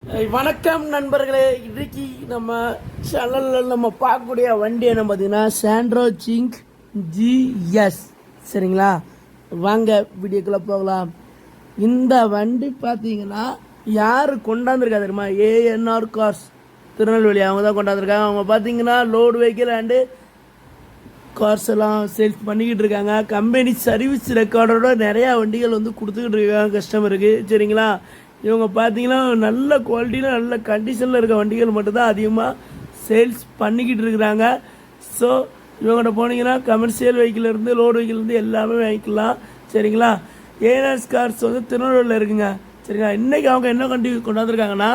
வணக்கம் நண்பர்களே. இன்றைக்கி நம்ம சேனலில் நம்ம பார்க்கக்கூடிய வண்டி என்ன பார்த்தீங்கன்னா சாண்ட்ரோ சிங்க் ஜிஎஸ். சரிங்களா, வாங்க வீடியோக்குள்ளே போகலாம். இந்த வண்டி பார்த்தீங்கன்னா யார் கொண்டாந்துருக்கா தெரியுமா? ஏஎன்ஆர் கார்ஸ் திருநெல்வேலி, அவங்க தான் கொண்டாந்துருக்காங்க. அவங்க பார்த்தீங்கன்னா லோடு வெஹிக்கிள் அண்டு கார்ஸ் எல்லாம் சேல்ஸ் பண்ணிக்கிட்டு இருக்காங்க. கம்பெனி சர்வீஸ் ரெக்கார்டோட நிறையா வண்டிகள் வந்து கொடுத்துக்கிட்டு இருக்காங்க கஸ்டமருக்கு. சரிங்களா, இவங்க பார்த்தீங்கன்னா நல்ல குவாலிட்டியில் நல்ல கண்டிஷனில் இருக்க வண்டிகள் மட்டும்தான் அதிகமாக சேல்ஸ் பண்ணிக்கிட்டு இருக்கிறாங்க. ஸோ இவங்கள்ட்ட போனீங்கன்னா கமர்ஷியல் வெஹிக்கிள்லேருந்து லோடு வெஹிக்கிள்லேருந்து எல்லாமே வாங்கிக்கலாம். சரிங்களா, ஏஎன்ஆர் கார்ஸ் வந்து திருநெல்வேலியில் இருக்குங்க. சரிங்களா, இன்றைக்கி அவங்க என்ன வண்டி கொண்டாந்துருக்காங்கன்னா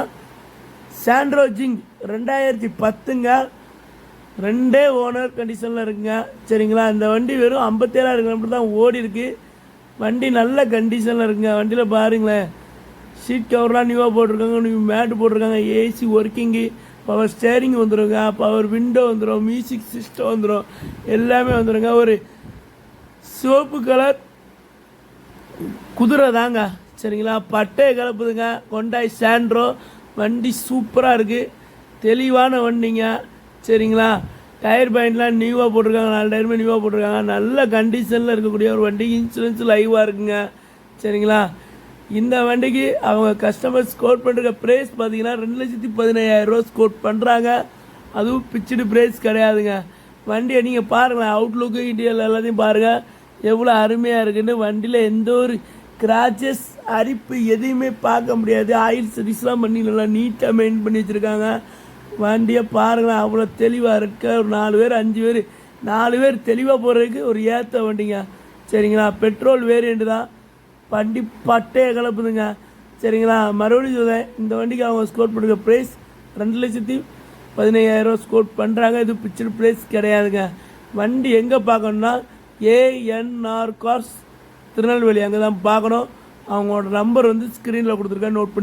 சாண்ட்ரோ ஜிங் 2010ங்க, 2 ஓனர் கண்டிஷனில் இருக்குங்க. சரிங்களா, இந்த வண்டி வெறும் 57,000 கிலோமீட்டர் தான் ஓடி இருக்குது. வண்டி நல்ல கண்டிஷனில் இருக்குங்க. வண்டியில் பாருங்களேன், சீட் கவர்லாம் நியூவாக போட்டிருக்காங்க, நியூ மேட்டு போட்டிருக்காங்க, ஏசி ஒர்க்கிங்கு, பவர் ஸ்டேரிங் வந்துடுங்க, பவர் விண்டோ வந்துடும், மியூசிக் சிஸ்டம் வந்துடும், எல்லாமே வந்துடுங்க. ஒரு சிவப்பு கலர் குதிரை தாங்க. சரிங்களா, பட்டையை கலப்புதுங்க. கொண்டாய் சாண்ட்ரோ வண்டி சூப்பராக இருக்குது, தெளிவான வண்டிங்க. சரிங்களா, டயர் பாயிண்ட்லாம் நியூவாக போட்டிருக்காங்க, 4 டயருமே நியூவாக போட்டிருக்காங்க. நல்ல கண்டிஷனில் இருக்கக்கூடிய ஒரு வண்டி, இன்சூரன்ஸ் லைவாக இருக்குங்க. சரிங்களா, இந்த வண்டிக்கு அவங்க கஸ்டமர் ஸ்கோர் பண்ணுற ப்ரைஸ் பார்த்தீங்கன்னா 2,15,000 ஸ்கோர் பண்ணுறாங்க. அதுவும் பிச்சுடு ப்ரைஸ் கிடையாதுங்க. வண்டியை நீங்கள் பாருங்களேன், அவுட்லுக்கு இன்டீரியல் எல்லாத்தையும் பாருங்கள் எவ்வளோ அருமையாக இருக்குன்னு. வண்டியில் எந்த ஒரு கிராச்சஸ் அரிப்பு எதையுமே பார்க்க முடியாது. ஆயில் சர்வீஸ்லாம் பண்ணி நல்லா நீட்டாக மெயின்டைன் பண்ணி வச்சுருக்காங்க. வண்டியை பாருங்களேன், அவ்வளோ தெளிவாக இருக்க. ஒரு 4 பேர் 5 பேர் 4 பேர் தெளிவாக போகிறதுக்கு ஒரு ஏற்ற வண்டிங்க. சரிங்களா, பெட்ரோல் வேரியண்ட் தான். வண்டி பட்டையை கலப்புதுங்க. சரிங்களா, மறுபடியும் சொல்கிறேன், இந்த வண்டிக்கு அவங்க ஸ்கோர் பண்ணுற ப்ரைஸ் 2,15,000 ஸ்கோர் பண்ணுறாங்க. இது பிக்சர் ப்ரைஸ் கிடையாதுங்க. வண்டி எங்கே பார்க்கணுன்னா ஏஎன்ஆர் கார்ஸ் திருநெல்வேலி, அங்கே தான் பார்க்கணும். அவங்களோட நம்பர் வந்து ஸ்க்ரீனில் கொடுத்துருக்கேன், நோட் பண்ணி